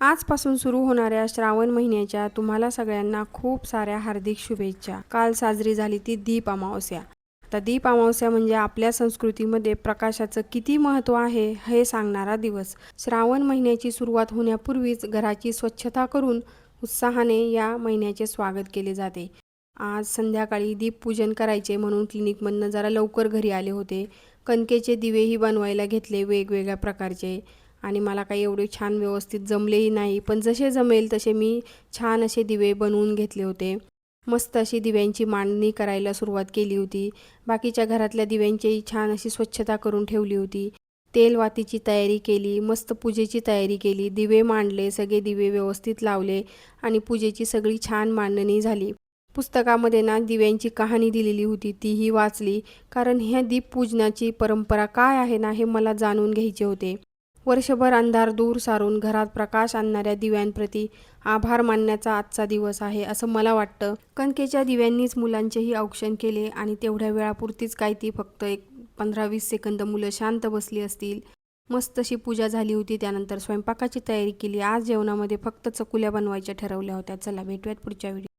आजपासून सुरू होणाऱ्या श्रावण महिन्याच्या तुम्हाला सगळ्यांना खूप साऱ्या हार्दिक शुभेच्छा। काल साजरी झाली ती दीप अमावस्या। आता दीप अमावस्या म्हणजे आपल्या संस्कृतीमध्ये प्रकाशाचं किती महत्त्व आहे हे सांगणारा दिवस। श्रावण महिन्याची सुरुवात होण्यापूर्वीच घराची स्वच्छता करून उत्साहाने या महिन्याचे स्वागत केले जाते। आज संध्याकाळी दीपपूजन करायचे म्हणून क्लिनिकमधनं जरा लवकर घरी आले होते। कणकेचे दिवेही बनवायला घेतले वेगवेगळ्या प्रकारचे आणि मला काही एवढे छान व्यवस्थित जमलेही नाही, पण जसे जमेल तसे मी छान असे दिवे बनवून घेतले होते। मस्त अशी दिव्यांची मांडणी करायला सुरुवात केली होती। बाकीच्या घरातल्या दिव्यांचीही छान अशी स्वच्छता करून ठेवली होती। तेलवातीची तयारी केली, मस्त पूजेची तयारी केली, दिवे मांडले, सगळे दिवे व्यवस्थित लावले आणि पूजेची सगळी छान मांडणी झाली। पुस्तकामध्ये ना दिव्यांची कहाणी दिलेली होती, तीही वाचली, कारण ह्या दीपपूजनाची परंपरा काय आहे ना हे मला जाणून घ्यायचे होते। वर्षभर अंधार दूर सारून घरात प्रकाश आणणाऱ्या दिव्यांप्रती आभार मानण्याचा आजचा दिवस आहे असं मला वाटतं। कणकेच्या दिव्यांनीच मुलांचेही औक्षण केले आणि तेवढ्या वेळापुरतीच काय ती फक्त एक 15-20 सेकंद मुलं शांत बसली असतील। मस्त अशी पूजा झाली होती। त्यानंतर स्वयंपाकाची तयारी केली। आज जेवणामध्ये फक्त चकुल्या बनवायच्या ठरवल्या होत्या। चला भेटूयात पुढच्या व्हिडिओ।